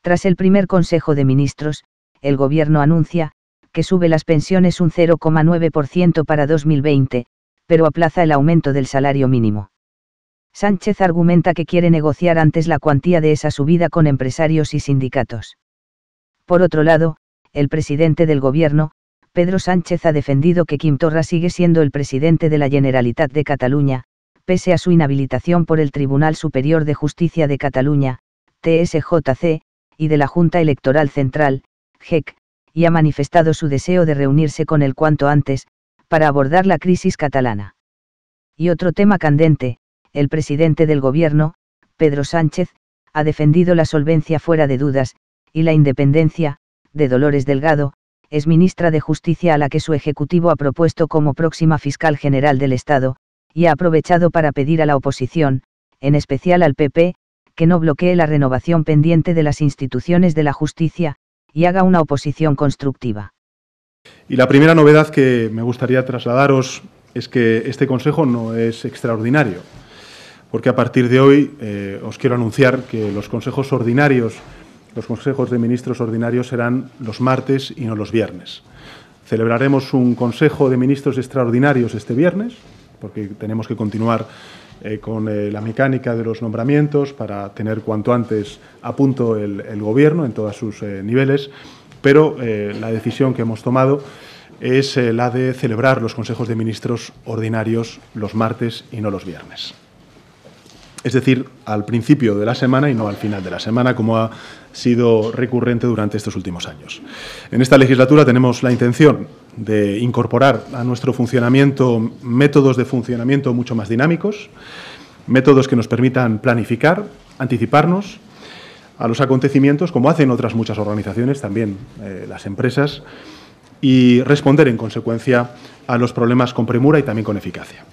Tras el primer Consejo de Ministros, el Gobierno anuncia que sube las pensiones un 0,9% para 2020, pero aplaza el aumento del salario mínimo. Sánchez argumenta que quiere negociar antes la cuantía de esa subida con empresarios y sindicatos. Por otro lado, el presidente del Gobierno, Pedro Sánchez, ha defendido que Quim Torra sigue siendo el presidente de la Generalitat de Cataluña, pese a su inhabilitación por el Tribunal Superior de Justicia de Cataluña, TSJC, y de la Junta Electoral Central, JEC, y ha manifestado su deseo de reunirse con él cuanto antes, para abordar la crisis catalana. Y otro tema candente, el presidente del Gobierno, Pedro Sánchez, ha defendido la solvencia fuera de dudas, y la independencia, de Dolores Delgado, exministra de Justicia a la que su ejecutivo ha propuesto como próxima fiscal general del Estado, y ha aprovechado para pedir a la oposición, en especial al PP, que no bloquee la renovación pendiente de las instituciones de la justicia, y haga una oposición constructiva. Y la primera novedad que me gustaría trasladaros es que este Consejo no es extraordinario, porque a partir de hoy os quiero anunciar que los consejos ordinarios, los consejos de ministros ordinarios serán los martes y no los viernes. Celebraremos un Consejo de Ministros extraordinarios este viernes, porque tenemos que continuar con la mecánica de los nombramientos para tener cuanto antes a punto el Gobierno en todos sus niveles, pero la decisión que hemos tomado es la de celebrar los consejos de ministros ordinarios los martes y no los viernes. Es decir, al principio de la semana y no al final de la semana, como ha sido recurrente durante estos últimos años. En esta legislatura tenemos la intención de incorporar a nuestro funcionamiento métodos de funcionamiento mucho más dinámicos, métodos que nos permitan planificar, anticiparnos a los acontecimientos, como hacen otras muchas organizaciones, también las empresas, y responder en consecuencia a los problemas con premura y también con eficacia.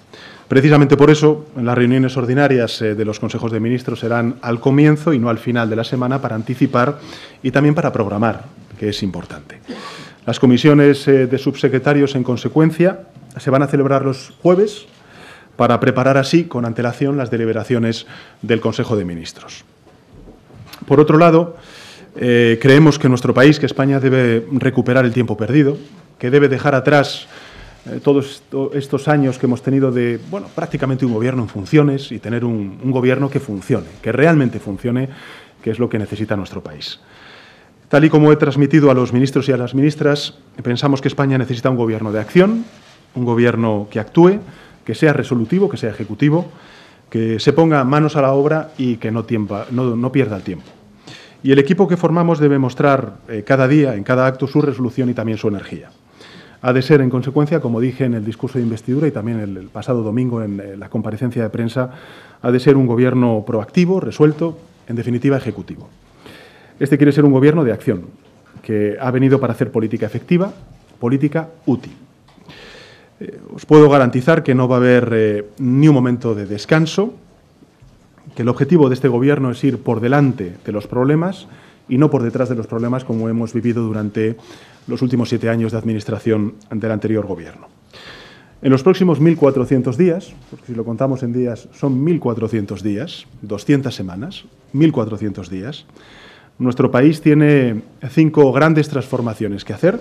Precisamente por eso, las reuniones ordinarias de los consejos de ministros serán al comienzo y no al final de la semana, para anticipar y también para programar, que es importante. Las comisiones de subsecretarios, en consecuencia, se van a celebrar los jueves para preparar así con antelación las deliberaciones del Consejo de Ministros. Por otro lado, creemos que nuestro país, que España, debe recuperar el tiempo perdido, que debe dejar atrás todos estos años que hemos tenido de, prácticamente un gobierno en funciones, y tener un gobierno que funcione, que realmente funcione, que es lo que necesita nuestro país. Tal y como he transmitido a los ministros y a las ministras, pensamos que España necesita un gobierno de acción, un gobierno que actúe, que sea resolutivo, que sea ejecutivo, que se ponga manos a la obra y que no pierda el tiempo. Y el equipo que formamos debe mostrar cada día, en cada acto, su resolución y también su energía. Ha de ser, en consecuencia, como dije en el discurso de investidura y también el pasado domingo en la comparecencia de prensa, ha de ser un gobierno proactivo, resuelto, en definitiva, ejecutivo. Este quiere ser un gobierno de acción, que ha venido para hacer política efectiva, política útil. Os puedo garantizar que no va a haber ni un momento de descanso, que el objetivo de este gobierno es ir por delante de los problemas y no por detrás de los problemas, como hemos vivido durante los últimos 7 años de administración del anterior gobierno. En los próximos 1.400 días, porque si lo contamos en días son 1.400 días, 200 semanas, 1.400 días, nuestro país tiene 5 grandes transformaciones que hacer,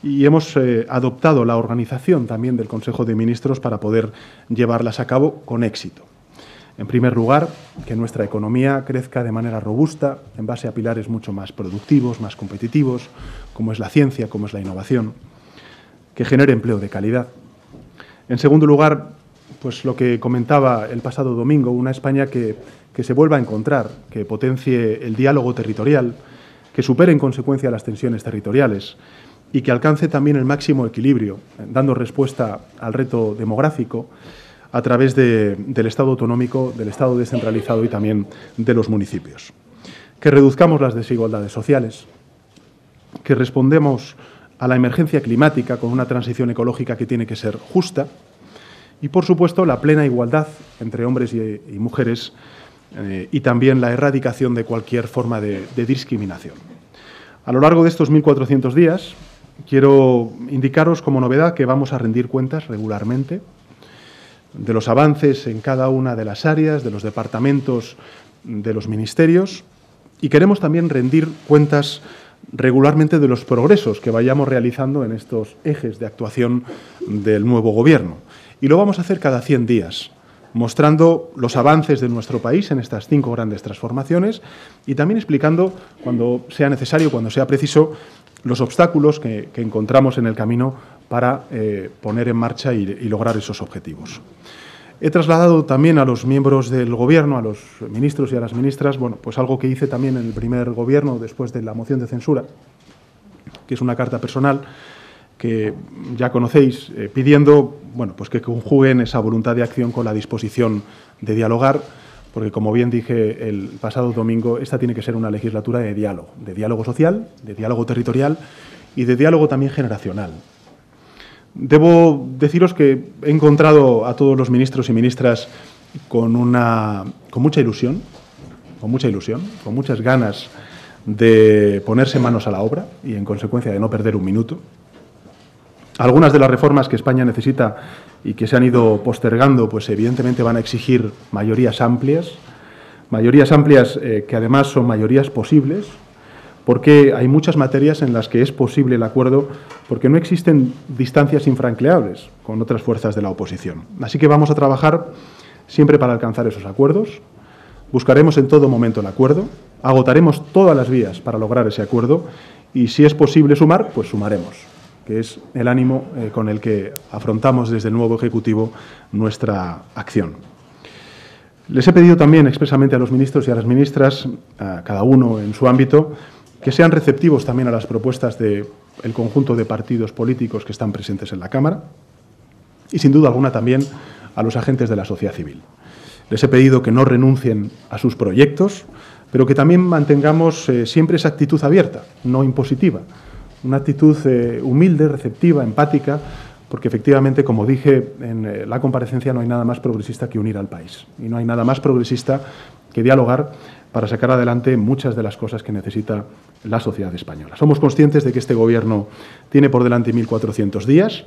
y hemos adoptado la organización también del Consejo de Ministros para poder llevarlas a cabo con éxito. En primer lugar, que nuestra economía crezca de manera robusta, en base a pilares mucho más productivos, más competitivos, como es la ciencia, como es la innovación, que genere empleo de calidad. En segundo lugar, pues lo que comentaba el pasado domingo, una España que se vuelva a encontrar, que potencie el diálogo territorial, que supere en consecuencia las tensiones territoriales y que alcance también el máximo equilibrio, dando respuesta al reto demográfico, a través del Estado autonómico, del Estado descentralizado y también de los municipios. Que reduzcamos las desigualdades sociales, que respondemos a la emergencia climática con una transición ecológica que tiene que ser justa y, por supuesto, la plena igualdad entre hombres y mujeres y también la erradicación de cualquier forma de discriminación. A lo largo de estos 1.400 días, quiero indicaros como novedad que vamos a rendir cuentas regularmente de los avances en cada una de las áreas, de los departamentos, de los ministerios, Y queremos también rendir cuentas regularmente de los progresos que vayamos realizando en estos ejes de actuación del nuevo Gobierno. Y lo vamos a hacer cada 100 días, mostrando los avances de nuestro país en estas 5 grandes transformaciones y también explicando, cuando sea necesario, cuando sea preciso, los obstáculos que encontramos en el camino para poner en marcha y lograr esos objetivos. He trasladado también a los miembros del Gobierno, a los ministros y a las ministras, bueno, pues algo que hice también en el primer Gobierno después de la moción de censura, que es una carta personal que ya conocéis, pidiendo, bueno, pues que conjuguen esa voluntad de acción con la disposición de dialogar, porque, como bien dije el pasado domingo, esta tiene que ser una legislatura de diálogo social, de diálogo territorial y de diálogo también generacional. Debo deciros que he encontrado a todos los ministros y ministras con mucha ilusión, con muchas ganas de ponerse manos a la obra y, en consecuencia, de no perder un minuto. Algunas de las reformas que España necesita y que se han ido postergando, pues evidentemente van a exigir mayorías amplias que además son mayorías posibles, porque hay muchas materias en las que es posible el acuerdo, porque no existen distancias infranqueables con otras fuerzas de la oposición. Así que vamos a trabajar siempre para alcanzar esos acuerdos, buscaremos en todo momento el acuerdo, agotaremos todas las vías para lograr ese acuerdo y, si es posible sumar, pues sumaremos, que es el ánimo con el que afrontamos desde el nuevo Ejecutivo nuestra acción. Les he pedido también expresamente a los ministros y a las ministras, a cada uno en su ámbito, que sean receptivos también a las propuestas del conjunto de partidos políticos que están presentes en la Cámara y, sin duda alguna, también a los agentes de la sociedad civil. Les he pedido que no renuncien a sus proyectos, pero que también mantengamos siempre esa actitud abierta, no impositiva, una actitud humilde, receptiva, empática, porque efectivamente, como dije en la comparecencia, no hay nada más progresista que unir al país y no hay nada más progresista que dialogar para sacar adelante muchas de las cosas que necesita la sociedad española. Somos conscientes de que este Gobierno tiene por delante 1.400 días,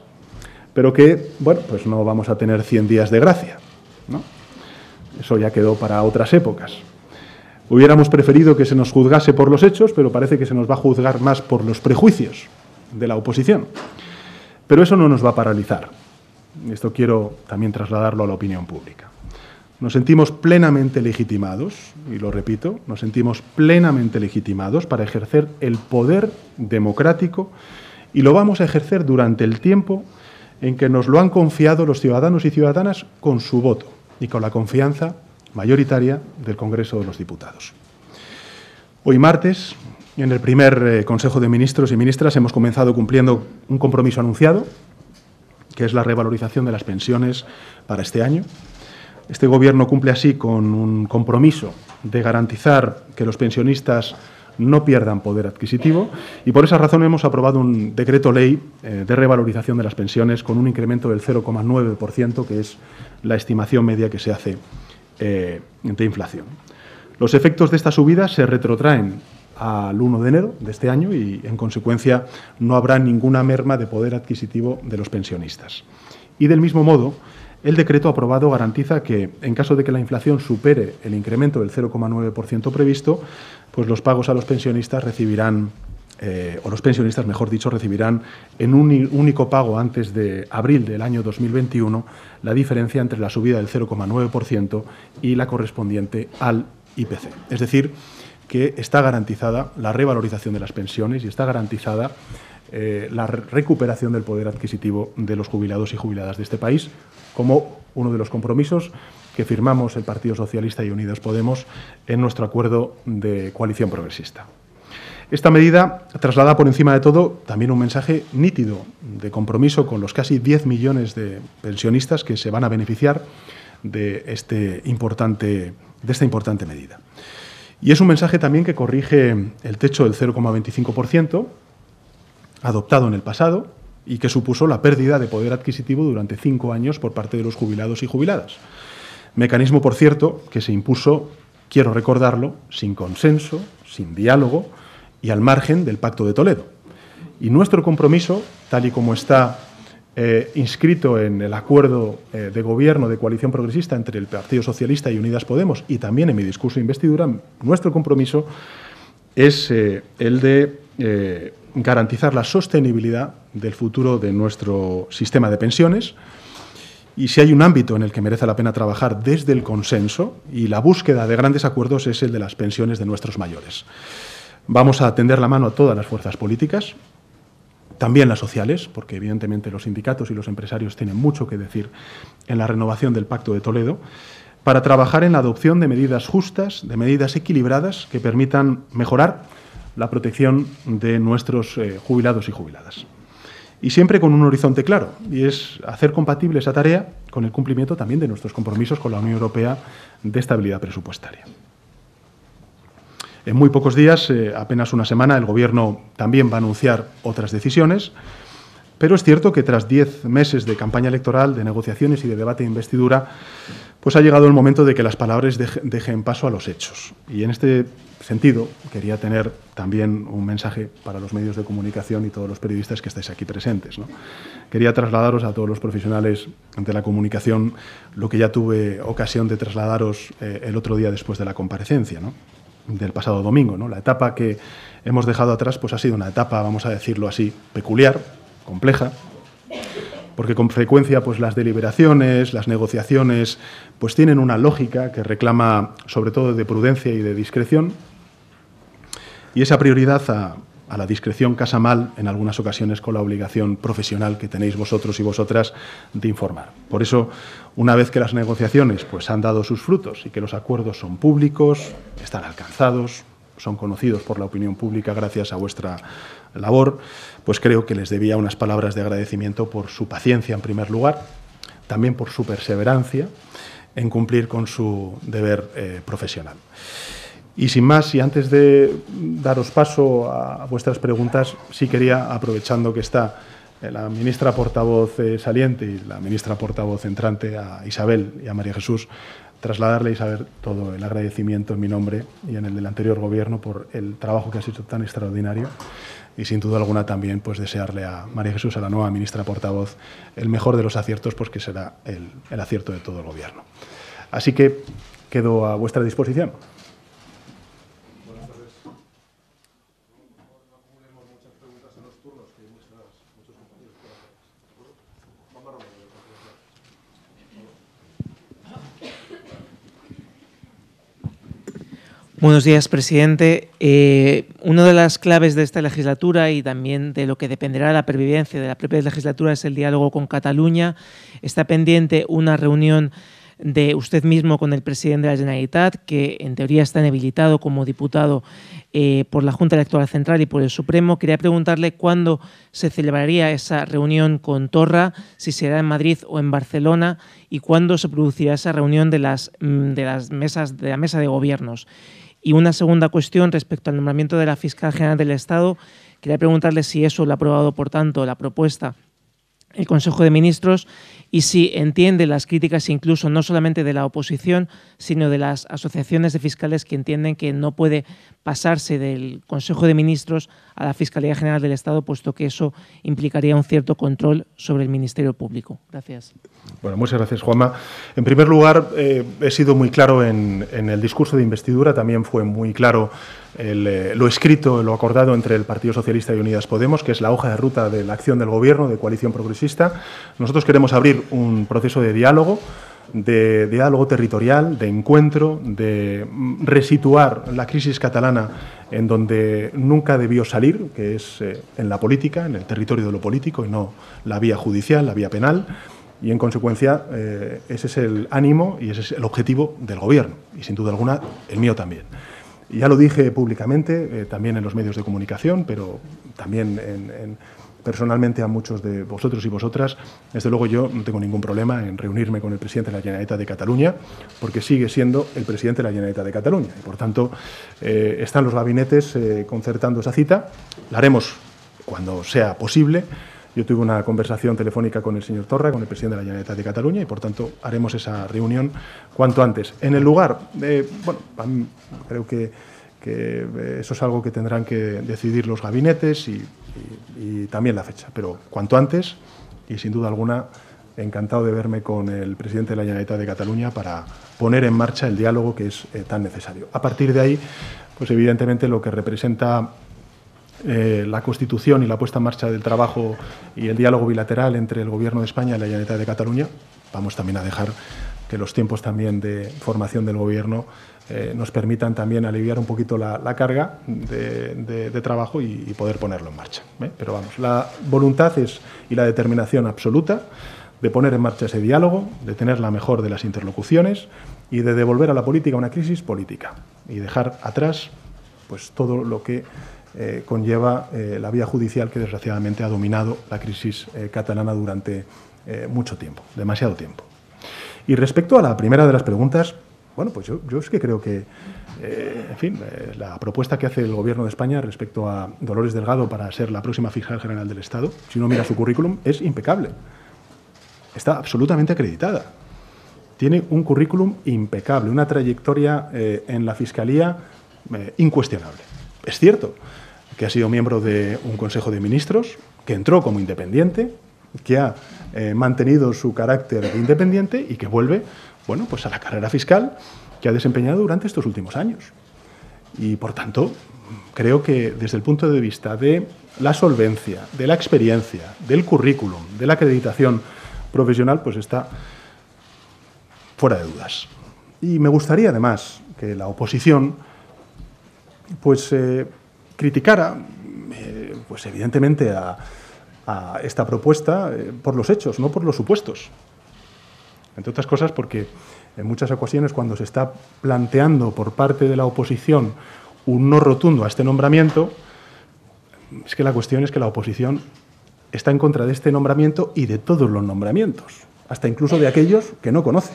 pero que, bueno, pues no vamos a tener 100 días de gracia, ¿no? Eso ya quedó para otras épocas. Hubiéramos preferido que se nos juzgase por los hechos, pero parece que se nos va a juzgar más por los prejuicios de la oposición. Pero eso no nos va a paralizar. Esto quiero también trasladarlo a la opinión pública. Nos sentimos plenamente legitimados, y lo repito, nos sentimos plenamente legitimados para ejercer el poder democrático, y lo vamos a ejercer durante el tiempo en que nos lo han confiado los ciudadanos y ciudadanas con su voto y con la confianza mayoritaria del Congreso de los Diputados. Hoy martes, en el primer Consejo de Ministros y Ministras, hemos comenzado cumpliendo un compromiso anunciado, que es la revalorización de las pensiones para este año. Este Gobierno cumple así con un compromiso de garantizar que los pensionistas no pierdan poder adquisitivo y, por esa razón, hemos aprobado un decreto ley de revalorización de las pensiones con un incremento del 0,9%, que es la estimación media que se hace de inflación. Los efectos de esta subida se retrotraen al 1 de enero de este año y, en consecuencia, no habrá ninguna merma de poder adquisitivo de los pensionistas. Y, del mismo modo, el decreto aprobado garantiza que, en caso de que la inflación supere el incremento del 0,9% previsto, pues los pagos a los pensionistas recibirán, o los pensionistas, mejor dicho, recibirán en un único pago antes de abril del año 2021 la diferencia entre la subida del 0,9% y la correspondiente al IPC. Es decir, que está garantizada la revalorización de las pensiones y está garantizada la recuperación del poder adquisitivo de los jubilados y jubiladas de este país, como uno de los compromisos que firmamos el Partido Socialista y Unidos Podemos en nuestro acuerdo de coalición progresista. Esta medida traslada por encima de todo también un mensaje nítido de compromiso con los casi 10 millones de pensionistas que se van a beneficiar de esta importante medida. Y es un mensaje también que corrige el techo del 0,25% adoptado en el pasado y que supuso la pérdida de poder adquisitivo durante 5 años por parte de los jubilados y jubiladas. Mecanismo, por cierto, que se impuso, quiero recordarlo, sin consenso, sin diálogo y al margen del Pacto de Toledo. Y nuestro compromiso, tal y como está inscrito en el acuerdo de gobierno de coalición progresista entre el Partido Socialista y Unidas Podemos y también en mi discurso de investidura, nuestro compromiso es el de garantizar la sostenibilidad del futuro de nuestro sistema de pensiones. Y si hay un ámbito en el que merece la pena trabajar desde el consenso y la búsqueda de grandes acuerdos es el de las pensiones de nuestros mayores. Vamos a tender la mano a todas las fuerzas políticas, también las sociales, porque evidentemente los sindicatos y los empresarios tienen mucho que decir en la renovación del Pacto de Toledo, para trabajar en la adopción de medidas justas, de medidas equilibradas que permitan mejorar la protección de nuestros jubilados y jubiladas. Y siempre con un horizonte claro, y es hacer compatible esa tarea con el cumplimiento también de nuestros compromisos con la Unión Europea de estabilidad presupuestaria. En muy pocos días, apenas una semana, el Gobierno también va a anunciar otras decisiones, pero es cierto que tras 10 meses de campaña electoral, de negociaciones y de debate de investidura, pues ha llegado el momento de que las palabras dejen paso a los hechos. Y en este sentido, quería tener también un mensaje para los medios de comunicación y todos los periodistas que estáis aquí presentes, ¿no? Quería trasladaros a todos los profesionales de la comunicación lo que ya tuve ocasión de trasladaros el otro día después de la comparecencia, ¿no?, del pasado domingo, ¿no? La etapa que hemos dejado atrás pues ha sido una etapa, vamos a decirlo así, peculiar, compleja, porque con frecuencia pues las deliberaciones, las negociaciones pues tienen una lógica que reclama sobre todo de prudencia y de discreción, y esa prioridad a la discreción casa mal en algunas ocasiones con la obligación profesional que tenéis vosotros y vosotras de informar. Por eso, una vez que las negociaciones pues han dado sus frutos y que los acuerdos son públicos, están alcanzados, son conocidos por la opinión pública gracias a vuestra labor, pues creo que les debía unas palabras de agradecimiento por su paciencia en primer lugar, también por su perseverancia en cumplir con su deber profesional. Y sin más, y antes de daros paso a vuestras preguntas, sí quería, aprovechando que está la ministra portavoz saliente y la ministra portavoz entrante, a Isabel y a María Jesús, trasladarle a Isabel todo el agradecimiento en mi nombre y en el del anterior Gobierno por el trabajo que has hecho tan extraordinario, y sin duda alguna también pues desearle a María Jesús, a la nueva ministra portavoz, el mejor de los aciertos, pues que será el acierto de todo el Gobierno. Así que quedo a vuestra disposición. Buenos días, presidente. Una de las claves de esta legislatura y también de lo que dependerá de la pervivencia de la propia legislatura es el diálogo con Cataluña. Está pendiente una reunión de usted mismo con el presidente de la Generalitat, que en teoría está inhabilitado como diputado por la Junta Electoral Central y por el Supremo. Quería preguntarle cuándo se celebraría esa reunión con Torra, si será en Madrid o en Barcelona, y cuándo se producirá esa reunión de la mesa de gobiernos. Y una segunda cuestión respecto al nombramiento de la Fiscal General del Estado. Quería preguntarle si eso lo ha aprobado, por tanto, la propuesta el Consejo de Ministros y si entiende las críticas incluso no solamente de la oposición, sino de las asociaciones de fiscales que entienden que no puede pasarse del Consejo de Ministros a la Fiscalía General del Estado, puesto que eso implicaría un cierto control sobre el Ministerio Público. Gracias. Bueno, muchas gracias, Juanma. En primer lugar, he sido muy claro en el discurso de investidura, también fue muy claro lo escrito, lo acordado entre el Partido Socialista y Unidas Podemos, que es la hoja de ruta de la acción del Gobierno, de coalición progresista. Nosotros queremos abrir un proceso de diálogo territorial, de encuentro, de resituar la crisis catalana en donde nunca debió salir, que es en la política, en el territorio de lo político y no la vía judicial, la vía penal. Y, en consecuencia, ese es el ánimo y ese es el objetivo del Gobierno y, sin duda alguna, el mío también. Y ya lo dije públicamente, también en los medios de comunicación, pero también personalmente a muchos de vosotros y vosotras. Desde luego yo no tengo ningún problema en reunirme con el presidente de la Generalitat de Cataluña, porque sigue siendo el presidente de la Generalitat de Cataluña. Y, por tanto, están los gabinetes concertando esa cita. La haremos cuando sea posible. Yo tuve una conversación telefónica con el señor Torra, con el presidente de la Generalitat de Cataluña, y, por tanto, haremos esa reunión cuanto antes. En el lugar, bueno, creo que eso es algo que tendrán que decidir los gabinetes y también la fecha, pero cuanto antes y, sin duda alguna, encantado de verme con el presidente de la Generalitat de Cataluña para poner en marcha el diálogo que es tan necesario. A partir de ahí, pues evidentemente lo que representa la Constitución y la puesta en marcha del trabajo y el diálogo bilateral entre el Gobierno de España y la Generalitat de Cataluña, vamos también a dejar que los tiempos también de formación del Gobierno nos permitan también aliviar un poquito la carga de trabajo y poder ponerlo en marcha. Pero vamos, la voluntad y la determinación absoluta de poner en marcha ese diálogo, de tener la mejor de las interlocuciones y de devolver a la política una crisis política y dejar atrás pues todo lo que conlleva la vía judicial que desgraciadamente ha dominado la crisis catalana durante mucho tiempo, demasiado tiempo. Y respecto a la primera de las preguntas, bueno, pues yo es que creo que, en fin, la propuesta que hace el Gobierno de España respecto a Dolores Delgado para ser la próxima fiscal general del Estado, si uno mira su currículum, es impecable. Está absolutamente acreditada. Tiene un currículum impecable, una trayectoria en la Fiscalía incuestionable. Es cierto que ha sido miembro de un Consejo de Ministros, que entró como independiente, que ha mantenido su carácter de independiente y que vuelve, bueno, pues a la carrera fiscal que ha desempeñado durante estos últimos años. Y, por tanto, creo que desde el punto de vista de la solvencia, de la experiencia, del currículum, de la acreditación profesional, pues está fuera de dudas. Y me gustaría, además, que la oposición pues criticara, pues evidentemente a esta propuesta por los hechos, no por los supuestos. Entre otras cosas porque en muchas ocasiones cuando se está planteando por parte de la oposición un no rotundo a este nombramiento, es que la cuestión es que la oposición está en contra de este nombramiento y de todos los nombramientos, hasta incluso de aquellos que no conoce.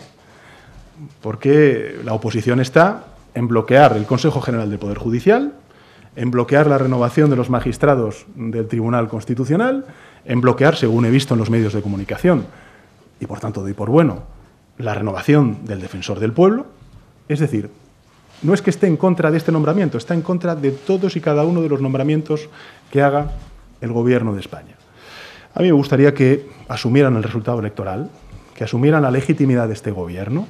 Porque la oposición está en bloquear el Consejo General del Poder Judicial, en bloquear la renovación de los magistrados del Tribunal Constitucional, en bloquear, según he visto en los medios de comunicación, y por tanto doy por bueno, la renovación del Defensor del Pueblo. Es decir, no es que esté en contra de este nombramiento, está en contra de todos y cada uno de los nombramientos que haga el Gobierno de España. A mí me gustaría que asumieran el resultado electoral, que asumieran la legitimidad de este Gobierno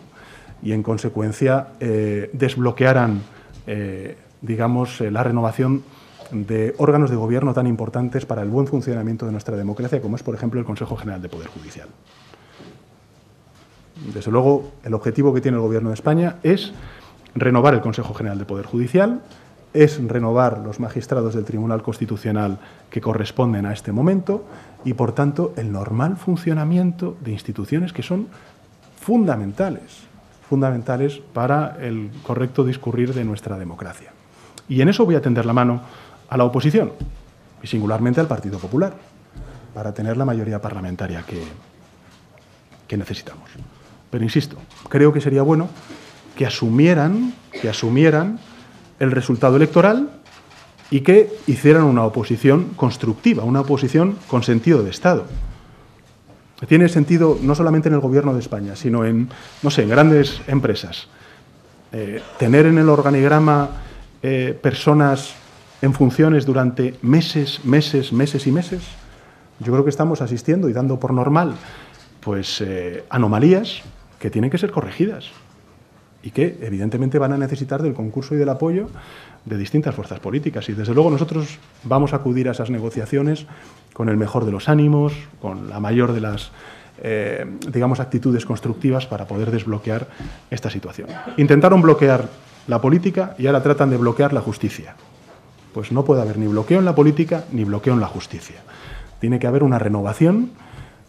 y, en consecuencia, desbloquearan, digamos, la renovación de órganos de gobierno tan importantes para el buen funcionamiento de nuestra democracia, como es, por ejemplo, el Consejo General de Poder Judicial. Desde luego, el objetivo que tiene el Gobierno de España es renovar el Consejo General de Poder Judicial, es renovar los magistrados del Tribunal Constitucional que corresponden a este momento y, por tanto, el normal funcionamiento de instituciones que son fundamentales para el correcto discurrir de nuestra democracia. Y en eso voy a tender la mano a la oposición, y singularmente al Partido Popular, para tener la mayoría parlamentaria que necesitamos. Pero insisto, creo que sería bueno que asumieran el resultado electoral y que hicieran una oposición constructiva, una oposición con sentido de Estado. Tiene sentido no solamente en el Gobierno de España, sino en, no sé, en grandes empresas. Tener en el organigrama personas en funciones durante meses y meses, yo creo que estamos asistiendo y dando por normal pues anomalías que tienen que ser corregidas y que evidentemente van a necesitar del concurso y del apoyo de distintas fuerzas políticas. Y desde luego nosotros vamos a acudir a esas negociaciones con el mejor de los ánimos, con la mayor de las digamos, actitudes constructivas para poder desbloquear esta situación. Intentaron bloquear la política y ahora tratan de bloquear la justicia. Pues no puede haber ni bloqueo en la política ni bloqueo en la justicia. Tiene que haber una renovación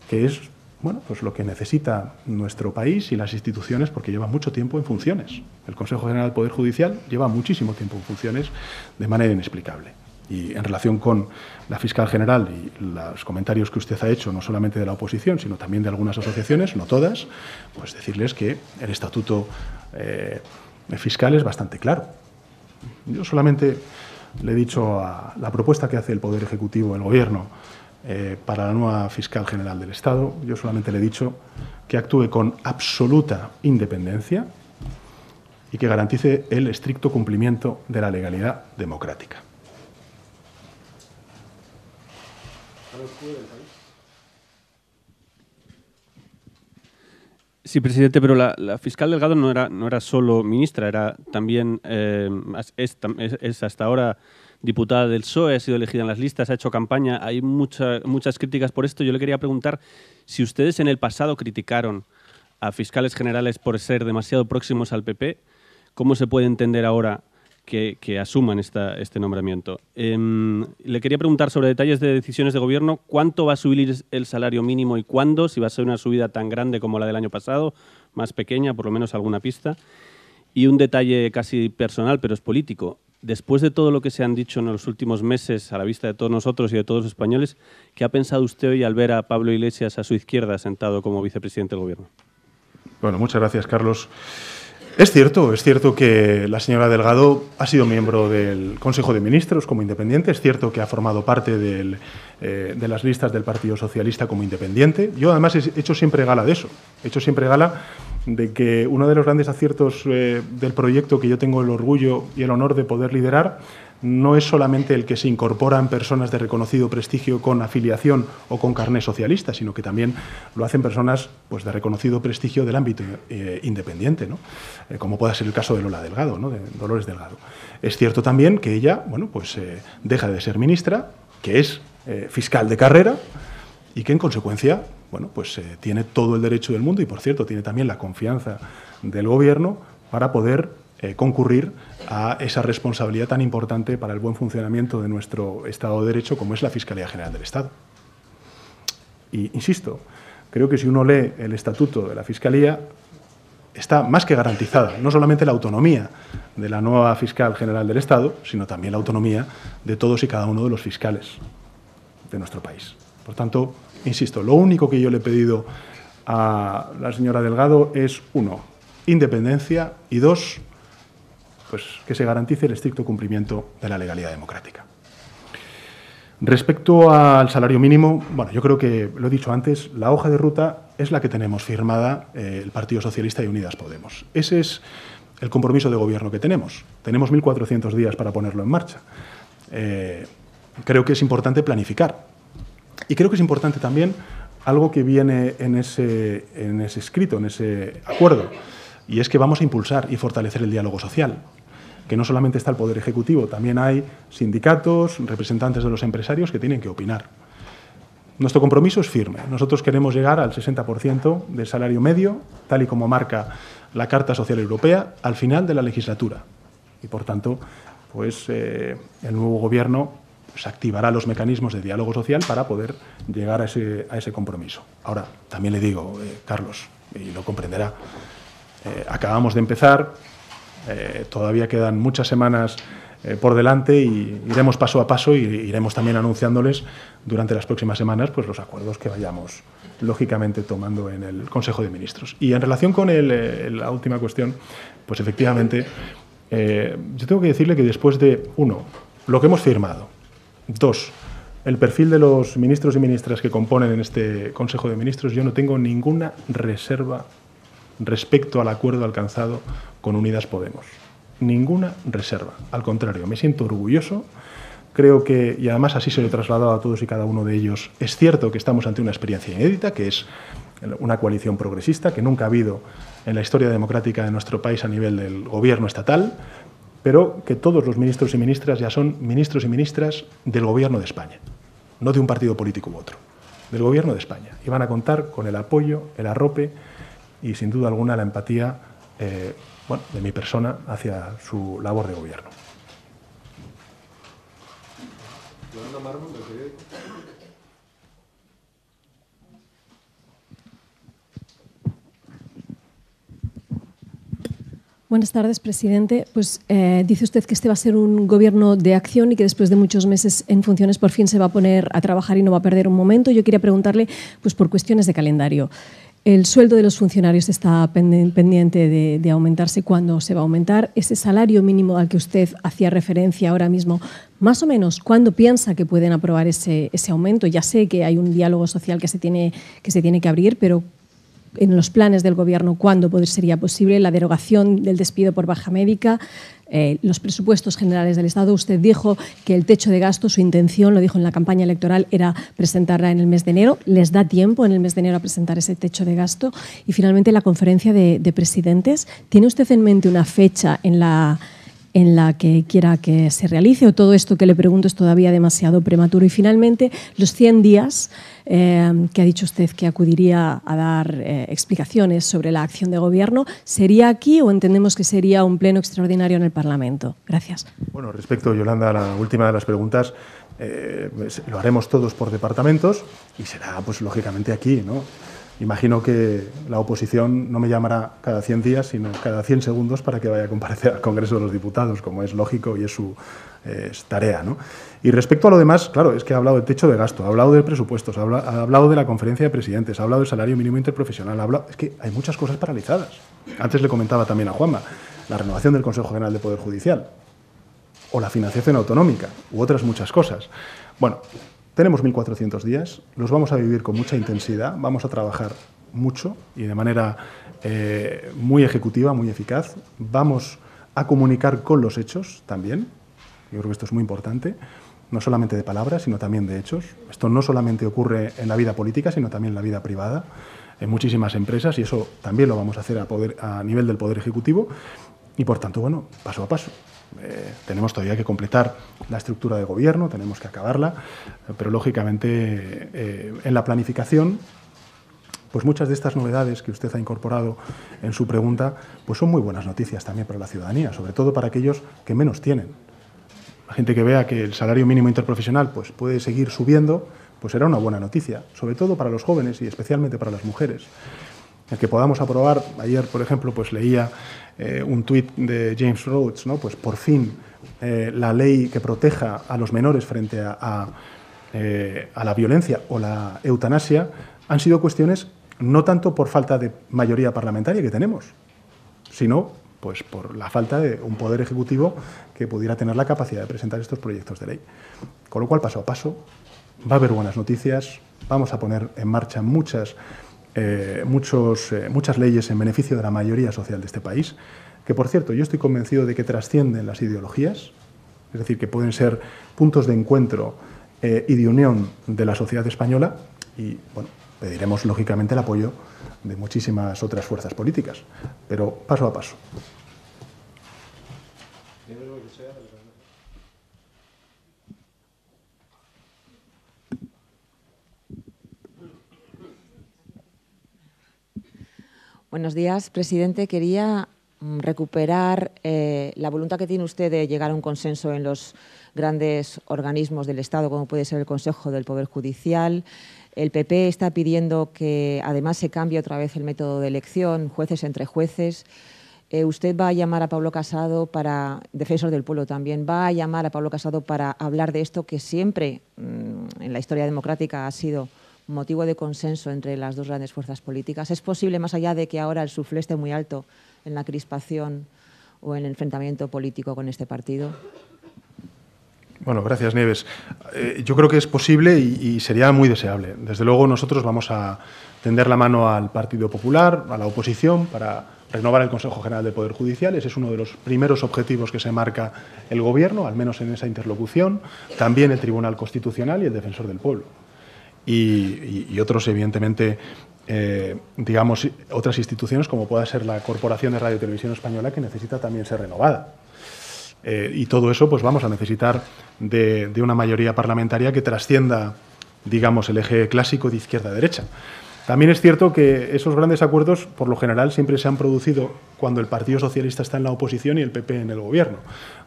que es, bueno, pues lo que necesita nuestro país y las instituciones, porque lleva mucho tiempo en funciones. El Consejo General del Poder Judicial lleva muchísimo tiempo en funciones de manera inexplicable. Y en relación con la fiscal general y los comentarios que usted ha hecho, no solamente de la oposición, sino también de algunas asociaciones, no todas, pues decirles que el estatuto fiscal es bastante claro. Yo solamente le he dicho a la propuesta que hace el Poder Ejecutivo, el Gobierno, para la nueva fiscal general del Estado, yo solamente le he dicho que actúe con absoluta independencia y que garantice el estricto cumplimiento de la legalidad democrática. Sí, presidente, pero la fiscal Delgado no era solo ministra, era también es hasta ahora diputada del PSOE, ha sido elegida en las listas, ha hecho campaña. Hay muchas críticas por esto. Yo le quería preguntar si ustedes en el pasado criticaron a fiscales generales por ser demasiado próximos al PP, ¿cómo se puede entender ahora que asuman este nombramiento? Le quería preguntar sobre detalles de decisiones de gobierno. ¿Cuánto va a subir el salario mínimo y cuándo? Si va a ser una subida tan grande como la del año pasado, más pequeña, por lo menos alguna pista. Y un detalle casi personal, pero es político. Después de todo lo que se han dicho en los últimos meses, a la vista de todos nosotros y de todos los españoles, ¿qué ha pensado usted hoy al ver a Pablo Iglesias a su izquierda sentado como vicepresidente del Gobierno? Bueno, muchas gracias, Carlos. Es cierto que la señora Delgado ha sido miembro del Consejo de Ministros como independiente, es cierto que ha formado parte de las listas del Partido Socialista como independiente. Yo, además, he hecho siempre gala de eso, he hecho siempre gala de que uno de los grandes aciertos del proyecto que yo tengo el orgullo y el honor de poder liderar no es solamente el que se incorporan personas de reconocido prestigio con afiliación o con carné socialista, sino que también lo hacen personas pues, de reconocido prestigio del ámbito independiente, ¿no? Como pueda ser el caso de Lola Delgado, ¿no? De Dolores Delgado. Es cierto también que ella deja de ser ministra, que es fiscal de carrera y que en consecuencia tiene todo el derecho del mundo y, por cierto, tiene también la confianza del Gobierno para poder concurrir a esa responsabilidad tan importante para el buen funcionamiento de nuestro Estado de Derecho como es la Fiscalía General del Estado. Y, insisto, creo que si uno lee el estatuto de la Fiscalía, está más que garantizada no solamente la autonomía de la nueva Fiscal General del Estado, sino también la autonomía de todos y cada uno de los fiscales de nuestro país. Por tanto, insisto, lo único que yo le he pedido a la señora Delgado es, 1, independencia y 2, que se garantice el estricto cumplimiento de la legalidad democrática. Respecto al salario mínimo, yo creo que, lo he dicho antes, la hoja de ruta es la que tenemos firmada el Partido Socialista y Unidas Podemos. Ese es el compromiso de gobierno que tenemos. Tenemos 1.400 días para ponerlo en marcha. Creo que es importante planificar. Y creo que es importante también algo que viene en ese escrito, en ese acuerdo, y es que vamos a impulsar y fortalecer el diálogo social, que no solamente está el Poder Ejecutivo, también hay sindicatos, representantes de los empresarios que tienen que opinar. Nuestro compromiso es firme. Nosotros queremos llegar al 60% del salario medio, tal y como marca la Carta Social Europea, al final de la legislatura. Y, por tanto, el nuevo Gobierno activará los mecanismos de diálogo social para poder llegar a ese compromiso. Ahora, también le digo, Carlos, y lo comprenderá, acabamos de empezar, todavía quedan muchas semanas por delante y iremos paso a paso y iremos también anunciándoles durante las próximas semanas los acuerdos que vayamos, lógicamente, tomando en el Consejo de Ministros. Y en relación con la última cuestión, efectivamente, yo tengo que decirle que después de, 1, lo que hemos firmado, 2, el perfil de los ministros y ministras que componen en este Consejo de Ministros, yo no tengo ninguna reserva respecto al acuerdo alcanzado con Unidas Podemos. Ninguna reserva. Al contrario, me siento orgulloso. Creo que, y además así se lo he trasladado a todos y cada uno de ellos, es cierto que estamos ante una experiencia inédita, que es una coalición progresista, que nunca ha habido en la historia democrática de nuestro país a nivel del gobierno estatal, pero que todos los ministros y ministras ya son ministros y ministras del Gobierno de España, no de un partido político u otro, del Gobierno de España. Y van a contar con el apoyo, el arrope y, sin duda alguna, la empatía de mi persona hacia su labor de gobierno. Buenas tardes, presidente. Dice usted que este va a ser un gobierno de acción y que después de muchos meses en funciones por fin se va a poner a trabajar y no va a perder un momento. Yo quería preguntarle por cuestiones de calendario. El sueldo de los funcionarios está pendiente de aumentarse. ¿Cuándo se va a aumentar? Ese salario mínimo al que usted hacía referencia ahora mismo, más o menos, ¿cuándo piensa que pueden aprobar ese aumento? Ya sé que hay un diálogo social que se tiene que abrir, pero en los planes del Gobierno cuándo sería posible la derogación del despido por baja médica, los presupuestos generales del Estado. Usted dijo que el techo de gasto, su intención, lo dijo en la campaña electoral, era presentarla en el mes de enero. ¿Les da tiempo en el mes de enero a presentar ese techo de gasto? Y finalmente, la conferencia de presidentes. ¿Tiene usted en mente una fecha en la que quiera que se realice, o todo esto que le pregunto es todavía demasiado prematuro? Y finalmente, los 100 días que ha dicho usted que acudiría a dar explicaciones sobre la acción de Gobierno, ¿sería aquí o entendemos que sería un pleno extraordinario en el Parlamento? Gracias. Bueno, respecto, Yolanda, a la última de las preguntas, lo haremos todos por departamentos y será, pues, lógicamente aquí, ¿no? Imagino que la oposición no me llamará cada 100 días, sino cada 100 segundos para que vaya a comparecer al Congreso de los Diputados, como es lógico y es su tarea, ¿no? Y respecto a lo demás, claro, es que ha hablado del techo de gasto, ha hablado de presupuestos, ha hablado de la conferencia de presidentes, ha hablado del salario mínimo interprofesional, es que hay muchas cosas paralizadas. Antes le comentaba también a Juanma, la renovación del Consejo General del Poder Judicial o la financiación autonómica u otras muchas cosas. Bueno, tenemos 1.400 días, los vamos a vivir con mucha intensidad, vamos a trabajar mucho y de manera muy ejecutiva, muy eficaz. Vamos a comunicar con los hechos también. Yo creo que esto es muy importante, no solamente de palabras, sino también de hechos. Esto no solamente ocurre en la vida política, sino también en la vida privada, en muchísimas empresas, y eso también lo vamos a hacer a nivel del Poder Ejecutivo. Y, por tanto, bueno, paso a paso. Tenemos todavía que completar la estructura de gobierno, tenemos que acabarla, pero lógicamente en la planificación, pues muchas de estas novedades que usted ha incorporado en su pregunta, pues son muy buenas noticias también para la ciudadanía, sobre todo para aquellos que menos tienen. La gente que vea que el salario mínimo interprofesional pues puede seguir subiendo, pues será una buena noticia, sobre todo para los jóvenes y especialmente para las mujeres. El que podamos aprobar, ayer, por ejemplo, pues leía un tuit de James Rhodes, ¿no? Pues por fin la ley que proteja a los menores frente a la violencia o la eutanasia han sido cuestiones no tanto por falta de mayoría parlamentaria que tenemos, sino pues por la falta de un poder ejecutivo que pudiera tener la capacidad de presentar estos proyectos de ley. Con lo cual, paso a paso, va a haber buenas noticias, vamos a poner en marcha muchas leyes en beneficio de la mayoría social de este país, que, por cierto, yo estoy convencido de que trascienden las ideologías, es decir, que pueden ser puntos de encuentro y de unión de la sociedad española y, bueno, pediremos, lógicamente, el apoyo de muchísimas otras fuerzas políticas, pero paso a paso. Buenos días, presidente. Quería recuperar la voluntad que tiene usted de llegar a un consenso en los grandes organismos del Estado, como puede ser el Consejo del Poder Judicial. El PP está pidiendo que además se cambie otra vez el método de elección, jueces entre jueces. Usted va a llamar a Pablo Casado defensor del pueblo también, va a llamar a Pablo Casado para hablar de esto que siempre en la historia democrática ha sido motivo de consenso entre las dos grandes fuerzas políticas. ¿Es posible, más allá de que ahora el suflé esté muy alto en la crispación o en el enfrentamiento político con este partido? Bueno, gracias, Nieves. Yo creo que es posible y sería muy deseable. Desde luego nosotros vamos a tender la mano al Partido Popular, a la oposición, para renovar el Consejo General del Poder Judicial. Ese es uno de los primeros objetivos que se marca el Gobierno, al menos en esa interlocución. También el Tribunal Constitucional y el Defensor del Pueblo. Y otros, evidentemente, digamos, otras instituciones, como pueda ser la Corporación de Radio y Televisión Española, que necesita también ser renovada. Y todo eso pues vamos a necesitar de una mayoría parlamentaria que trascienda, digamos, el eje clásico de izquierda a derecha. También es cierto que esos grandes acuerdos, por lo general, siempre se han producido cuando el Partido Socialista está en la oposición y el PP en el Gobierno.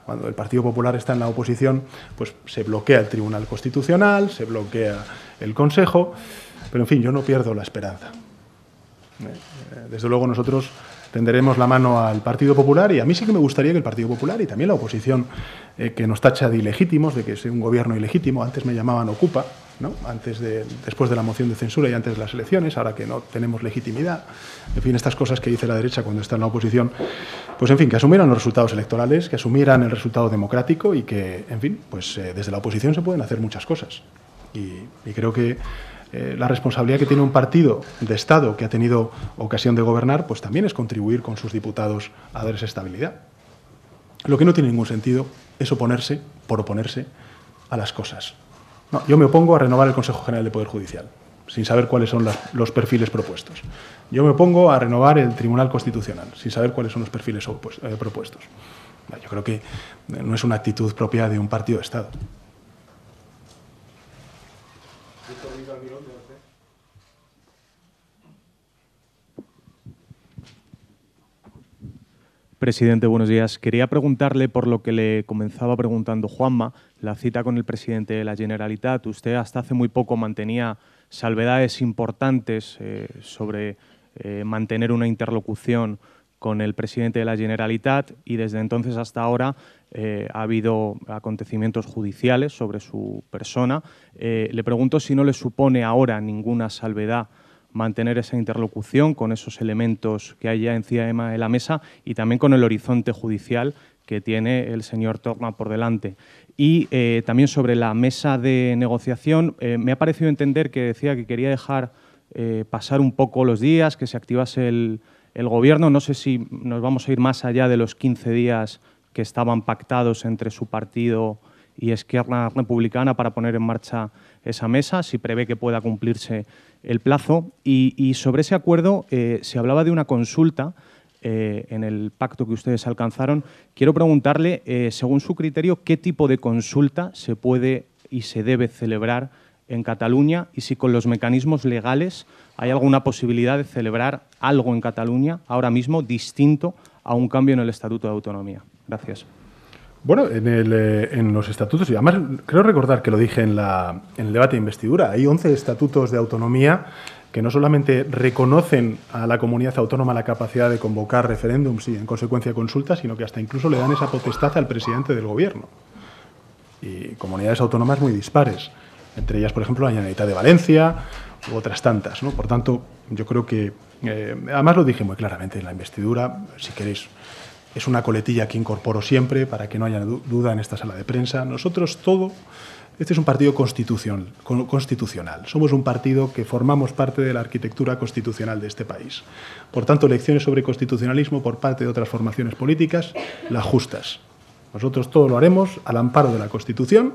Cuando el Partido Popular está en la oposición, pues se bloquea el Tribunal Constitucional, se bloquea el Consejo, pero en fin, yo no pierdo la esperanza. Desde luego nosotros tenderemos la mano al Partido Popular y a mí sí que me gustaría que el Partido Popular y también la oposición, que nos tacha de ilegítimos, de que es un gobierno ilegítimo, antes me llamaban Ocupa, ¿no? Después de la moción de censura y antes de las elecciones, ahora que no tenemos legitimidad, en fin, estas cosas que dice la derecha cuando está en la oposición, pues en fin, que asumieran los resultados electorales, que asumieran el resultado democrático y que, en fin, pues desde la oposición se pueden hacer muchas cosas. Y creo que la responsabilidad que tiene un partido de Estado que ha tenido ocasión de gobernar, pues también es contribuir con sus diputados a dar esa estabilidad. Lo que no tiene ningún sentido es oponerse por oponerse a las cosas. No, yo me opongo a renovar el Consejo General de Poder Judicial, sin saber cuáles son los perfiles propuestos. Yo me opongo a renovar el Tribunal Constitucional, sin saber cuáles son los perfiles propuestos. Yo creo que no es una actitud propia de un partido de Estado. Presidente, buenos días. Quería preguntarle por lo que le comenzaba preguntando Juanma, la cita con el presidente de la Generalitat. Usted hasta hace muy poco mantenía salvedades importantes sobre mantener una interlocución con el presidente de la Generalitat y desde entonces hasta ahora ha habido acontecimientos judiciales sobre su persona. Le pregunto si no le supone ahora ninguna salvedad mantener esa interlocución con esos elementos que hay ya encima de la mesa y también con el horizonte judicial que tiene el señor Torna por delante. Y también sobre la mesa de negociación, me ha parecido entender que decía que quería dejar pasar un poco los días, que se activase el Gobierno. No sé si nos vamos a ir más allá de los 15 días que estaban pactados entre su partido y Esquerra Republicana para poner en marcha esa mesa, si prevé que pueda cumplirse el plazo. Y sobre ese acuerdo se hablaba de una consulta en el pacto que ustedes alcanzaron. Quiero preguntarle, según su criterio, ¿qué tipo de consulta se puede y se debe celebrar en Cataluña y si con los mecanismos legales hay alguna posibilidad de celebrar algo en Cataluña ahora mismo distinto a un cambio en el Estatuto de Autonomía? Gracias. Bueno, en los estatutos, y además creo recordar que lo dije en el debate de investidura, hay 11 estatutos de autonomía que no solamente reconocen a la comunidad autónoma la capacidad de convocar referéndums y, en consecuencia, consultas, sino que hasta incluso le dan esa potestad al presidente del Gobierno. Y comunidades autónomas muy dispares, entre ellas, por ejemplo, la Generalitat de Valencia u otras tantas, ¿no? Por tanto, yo creo que, además lo dije muy claramente en la investidura, si queréis, es una coletilla que incorporo siempre para que no haya duda en esta sala de prensa. Nosotros este es un partido constitucional. Somos un partido que formamos parte de la arquitectura constitucional de este país. Por tanto, lecciones sobre constitucionalismo por parte de otras formaciones políticas, las justas. Nosotros todo lo haremos al amparo de la Constitución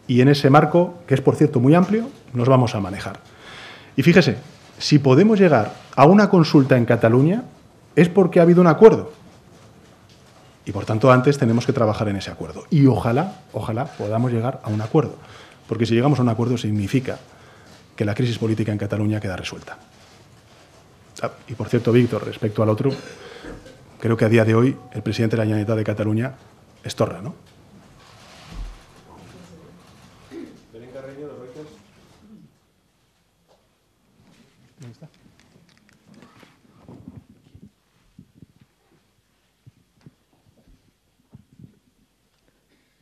y en ese marco, que es por cierto muy amplio, nos vamos a manejar. Y fíjese, si podemos llegar a una consulta en Cataluña es porque ha habido un acuerdo. Y, por tanto, antes tenemos que trabajar en ese acuerdo. Y ojalá podamos llegar a un acuerdo. Porque si llegamos a un acuerdo significa que la crisis política en Cataluña queda resuelta. Y, por cierto, Víctor, respecto al otro, creo que a día de hoy el presidente de la Generalitat de Cataluña es Torra, ¿no?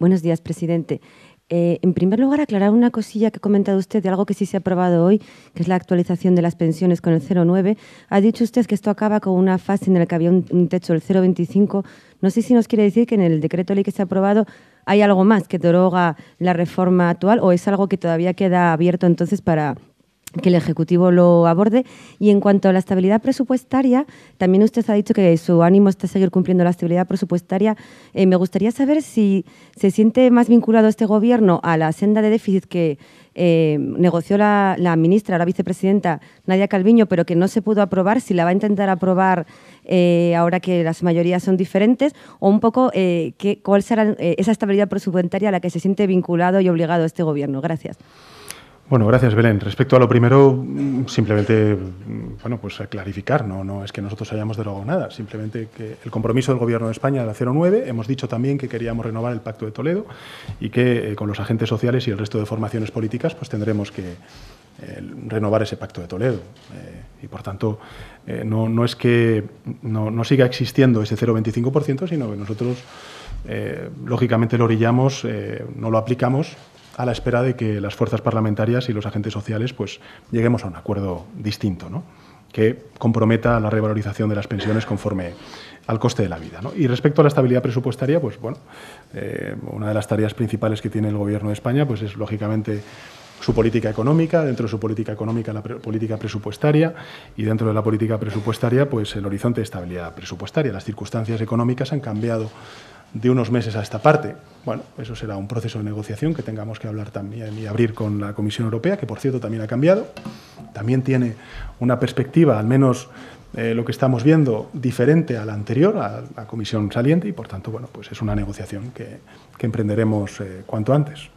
Buenos días, presidente. En primer lugar, aclarar una cosilla que ha comentado usted de algo que sí se ha aprobado hoy, que es la actualización de las pensiones con el 0,9. Ha dicho usted que esto acaba con una fase en la que había un techo del 0,25. No sé si nos quiere decir que en el decreto ley que se ha aprobado hay algo más que deroga la reforma actual o es algo que todavía queda abierto entonces para que el Ejecutivo lo aborde. Y en cuanto a la estabilidad presupuestaria, también usted ha dicho que su ánimo está seguir cumpliendo la estabilidad presupuestaria. Me gustaría saber si se siente más vinculado este Gobierno a la senda de déficit que negoció la ministra, la vicepresidenta Nadia Calviño, pero que no se pudo aprobar, si la va a intentar aprobar ahora que las mayorías son diferentes, o un poco cuál será esa estabilidad presupuestaria a la que se siente vinculado y obligado este Gobierno. Gracias. Bueno, gracias, Belén. Respecto a lo primero, simplemente, bueno, pues a clarificar, no es que nosotros hayamos derogado nada, simplemente que el compromiso del Gobierno de España era 0,9. Hemos dicho también que queríamos renovar el Pacto de Toledo y que con los agentes sociales y el resto de formaciones políticas pues tendremos que renovar ese Pacto de Toledo. Y, por tanto, no es que no siga existiendo ese 0,25%, sino que nosotros, lógicamente, lo orillamos, no lo aplicamos a la espera de que las fuerzas parlamentarias y los agentes sociales pues lleguemos a un acuerdo distinto, ¿no?, que comprometa la revalorización de las pensiones conforme al coste de la vida, ¿no? Y respecto a la estabilidad presupuestaria, pues bueno, una de las tareas principales que tiene el Gobierno de España pues es, lógicamente, su política económica, dentro de su política económica la política presupuestaria y dentro de la política presupuestaria pues el horizonte de estabilidad presupuestaria. Las circunstancias económicas han cambiado de unos meses a esta parte. Bueno, eso será un proceso de negociación que tengamos que hablar también y abrir con la Comisión Europea, que por cierto también ha cambiado. También tiene una perspectiva, al menos lo que estamos viendo, diferente a la anterior, a la Comisión saliente, y por tanto, bueno, pues es una negociación que emprenderemos cuanto antes.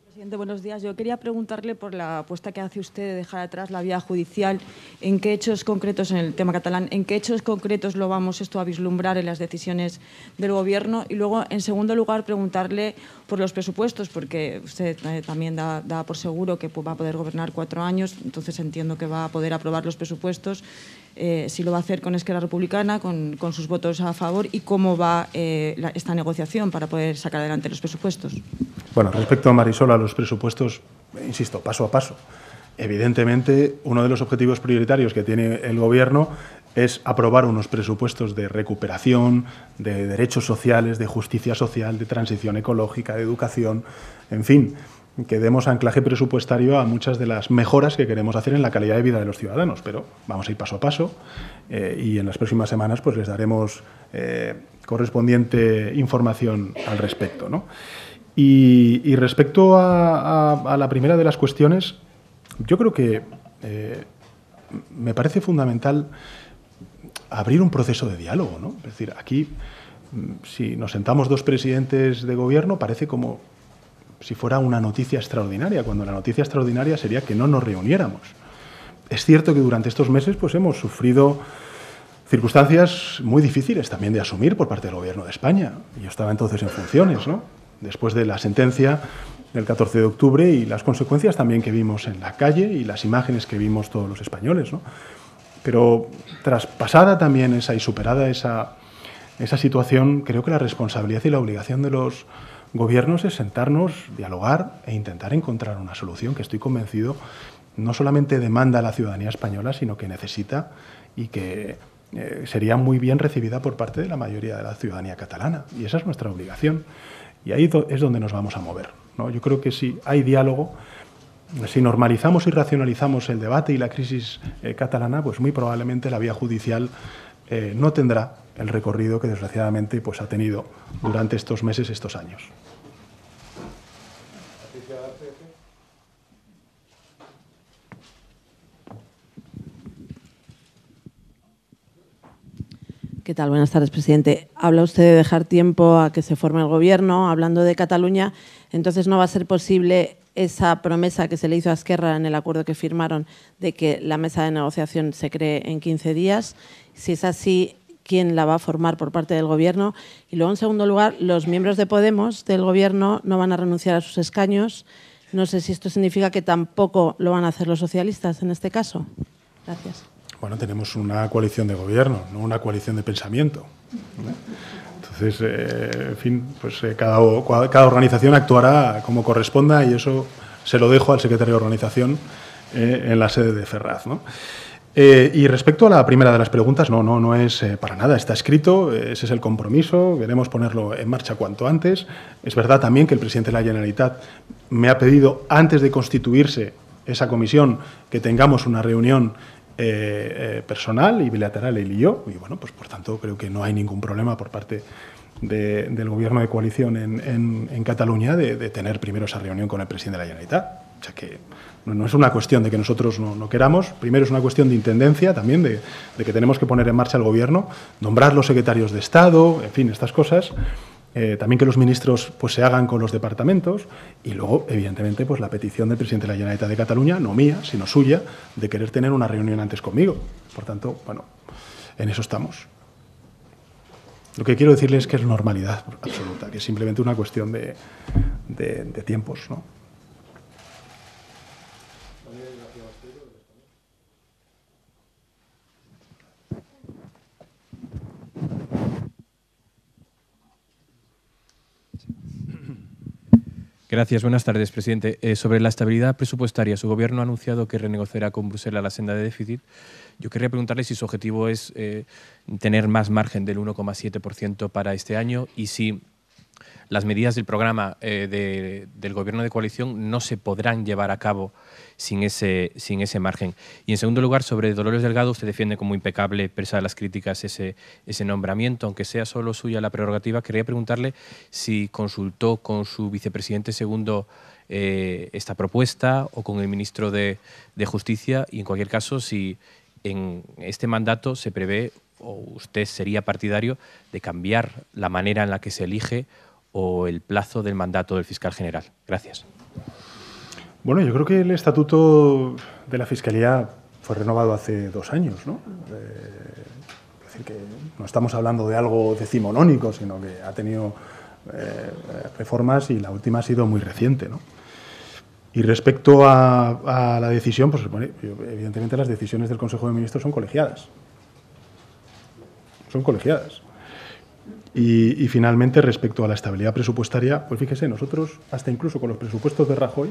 Presidente, buenos días. Yo quería preguntarle por la apuesta que hace usted de dejar atrás la vía judicial. ¿En qué hechos concretos, en el tema catalán, en qué hechos concretos lo vamos esto a vislumbrar en las decisiones del Gobierno? Y luego, en segundo lugar, preguntarle por los presupuestos, porque usted también da por seguro que va a poder gobernar 4 años, entonces entiendo que va a poder aprobar los presupuestos. Si lo va a hacer con Esquerra Republicana, con sus votos a favor, y cómo va esta negociación para poder sacar adelante los presupuestos. Bueno, respecto a Marisol, a los presupuestos, insisto, paso a paso. Evidentemente, uno de los objetivos prioritarios que tiene el Gobierno es aprobar unos presupuestos de recuperación, de derechos sociales, de justicia social, de transición ecológica, de educación, en fin, que demos anclaje presupuestario a muchas de las mejoras que queremos hacer en la calidad de vida de los ciudadanos. Pero vamos a ir paso a paso y en las próximas semanas pues les daremos correspondiente información al respecto, ¿no? Y respecto a la primera de las cuestiones, yo creo que me parece fundamental abrir un proceso de diálogo, ¿no? Es decir, aquí, si nos sentamos 2 presidentes de Gobierno, parece como si fuera una noticia extraordinaria, cuando la noticia extraordinaria sería que no nos reuniéramos. Es cierto que durante estos meses pues, hemos sufrido circunstancias muy difíciles también de asumir por parte del Gobierno de España. Yo estaba entonces en funciones, ¿no? Después de la sentencia del 14 de octubre y las consecuencias también que vimos en la calle y las imágenes que vimos todos los españoles, ¿no? Pero traspasada también esa y superada esa situación, creo que la responsabilidad y la obligación de los gobiernos es sentarnos, dialogar e intentar encontrar una solución que estoy convencido no solamente demanda a la ciudadanía española, sino que necesita y que sería muy bien recibida por parte de la mayoría de la ciudadanía catalana. Y esa es nuestra obligación. Y ahí es donde nos vamos a mover, ¿no? Yo creo que si hay diálogo, si normalizamos y racionalizamos el debate y la crisis catalana, pues muy probablemente la vía judicial no tendrá el recorrido que desgraciadamente pues, ha tenido durante estos meses, estos años. ¿Qué tal? Buenas tardes, presidente. Habla usted de dejar tiempo a que se forme el Gobierno, hablando de Cataluña. Entonces, ¿no va a ser posible esa promesa que se le hizo a Esquerra en el acuerdo que firmaron de que la mesa de negociación se cree en 15 días? Si es así, ¿quién la va a formar por parte del Gobierno? Y luego, en segundo lugar, los miembros de Podemos del Gobierno no van a renunciar a sus escaños. No sé si esto significa que tampoco lo van a hacer los socialistas en este caso. Gracias. Bueno, tenemos una coalición de gobierno, no una coalición de pensamiento, ¿no? Entonces, en fin, pues cada organización actuará como corresponda y eso se lo dejo al secretario de organización en la sede de Ferraz, ¿no? Y respecto a la primera de las preguntas, no es para nada, está escrito, ese es el compromiso, queremos ponerlo en marcha cuanto antes. Es verdad también que el presidente de la Generalitat me ha pedido, antes de constituirse esa comisión, que tengamos una reunión personal y bilateral él y yo, y bueno, pues por tanto creo que no hay ningún problema por parte del Gobierno de coalición en Cataluña de tener primero esa reunión con el presidente de la Generalitat. O sea que no es una cuestión de que nosotros no queramos, primero es una cuestión de intendencia también, de que tenemos que poner en marcha el Gobierno, nombrar los secretarios de Estado, en fin, estas cosas. También que los ministros pues, se hagan con los departamentos y luego, evidentemente, pues, la petición del presidente de la Generalitat de Cataluña, no mía, sino suya, de querer tener una reunión antes conmigo. Por tanto, bueno, en eso estamos. Lo que quiero decirles es que es normalidad absoluta, que es simplemente una cuestión de tiempos, ¿no? Gracias. Buenas tardes, presidente. Sobre la estabilidad presupuestaria, su Gobierno ha anunciado que renegociará con Bruselas la senda de déficit. Yo querría preguntarle si su objetivo es tener más margen del 1,7% para este año y si las medidas del programa del Gobierno de coalición no se podrán llevar a cabo sin ese margen. Y en segundo lugar, sobre Dolores Delgado, usted defiende como impecable, pese a las críticas, ese nombramiento, aunque sea solo suya la prerrogativa. Quería preguntarle si consultó con su vicepresidente segundo esta propuesta o con el ministro de Justicia, y en cualquier caso si en este mandato se prevé o usted sería partidario de cambiar la manera en la que se elige o el plazo del mandato del fiscal general. Gracias. Bueno, yo creo que el estatuto de la Fiscalía fue renovado hace 2 años, ¿no? Es decir, que no estamos hablando de algo decimonónico, sino que ha tenido reformas y la última ha sido muy reciente, ¿no? Y respecto a la decisión, pues bueno, evidentemente las decisiones del Consejo de Ministros son colegiadas. Son colegiadas. Y finalmente, respecto a la estabilidad presupuestaria, pues fíjese, nosotros, hasta incluso con los presupuestos de Rajoy,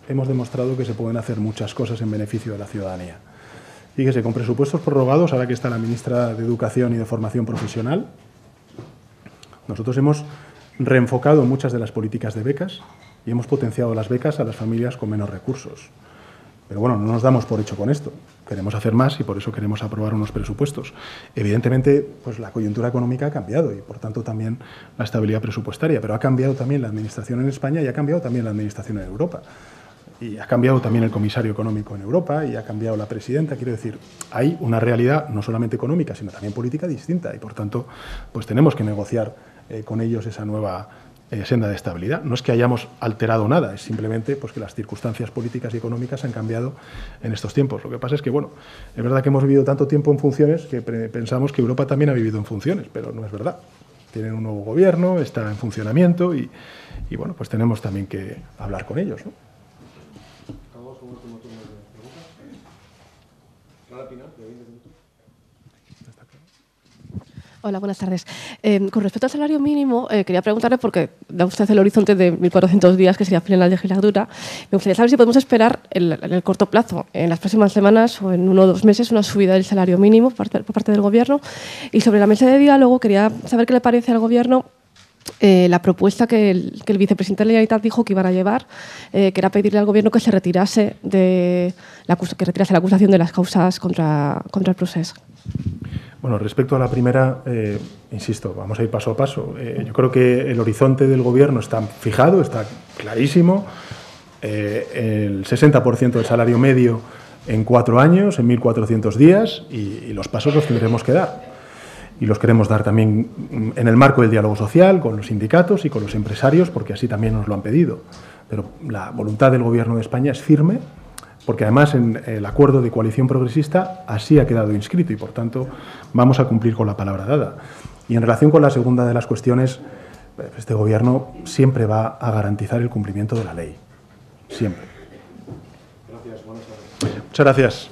hemos demostrado que se pueden hacer muchas cosas en beneficio de la ciudadanía. Fíjese, con presupuestos prorrogados, ahora que está la ministra de Educación y de Formación Profesional, nosotros hemos reenfocado muchas de las políticas de becas y hemos potenciado las becas a las familias con menos recursos. Pero bueno, no nos damos por hecho con esto. Queremos hacer más y por eso queremos aprobar unos presupuestos. Evidentemente, pues la coyuntura económica ha cambiado y, por tanto, también la estabilidad presupuestaria. Pero ha cambiado también la administración en España y ha cambiado también la administración en Europa. Y ha cambiado también el comisario económico en Europa y ha cambiado la presidenta. Quiero decir, hay una realidad no solamente económica, sino también política distinta y, por tanto, pues tenemos que negociar con ellos esa nueva senda de estabilidad. No es que hayamos alterado nada, es simplemente pues, que las circunstancias políticas y económicas han cambiado en estos tiempos. Lo que pasa es que, bueno, es verdad que hemos vivido tanto tiempo en funciones que pensamos que Europa también ha vivido en funciones, pero no es verdad. Tienen un nuevo gobierno, está en funcionamiento y bueno, pues tenemos también que hablar con ellos, ¿no? Hola, buenas tardes. Con respecto al salario mínimo, quería preguntarle, porque da usted el horizonte de 1.400 días, que sería plena legislatura, me gustaría saber si podemos esperar en el corto plazo, en las próximas semanas o en 1 o 2 meses, una subida del salario mínimo por parte del Gobierno. Y sobre la mesa de diálogo, quería saber qué le parece al Gobierno la propuesta que el vicepresidente de la Generalitat dijo que iban a llevar, que era pedirle al Gobierno que se retirase la acusación de las causas contra el procés. Bueno, respecto a la primera, insisto, vamos a ir paso a paso. Yo creo que el horizonte del Gobierno está fijado, está clarísimo. El 60% del salario medio en 4 años, en 1.400 días, y los pasos los tendremos que dar. Y los queremos dar también en el marco del diálogo social, con los sindicatos y con los empresarios, porque así también nos lo han pedido. Pero la voluntad del Gobierno de España es firme, porque además en el acuerdo de coalición progresista así ha quedado inscrito y, por tanto, vamos a cumplir con la palabra dada. Y en relación con la segunda de las cuestiones, este Gobierno siempre va a garantizar el cumplimiento de la ley. Siempre. Gracias. Buenas tardes. Muchas gracias.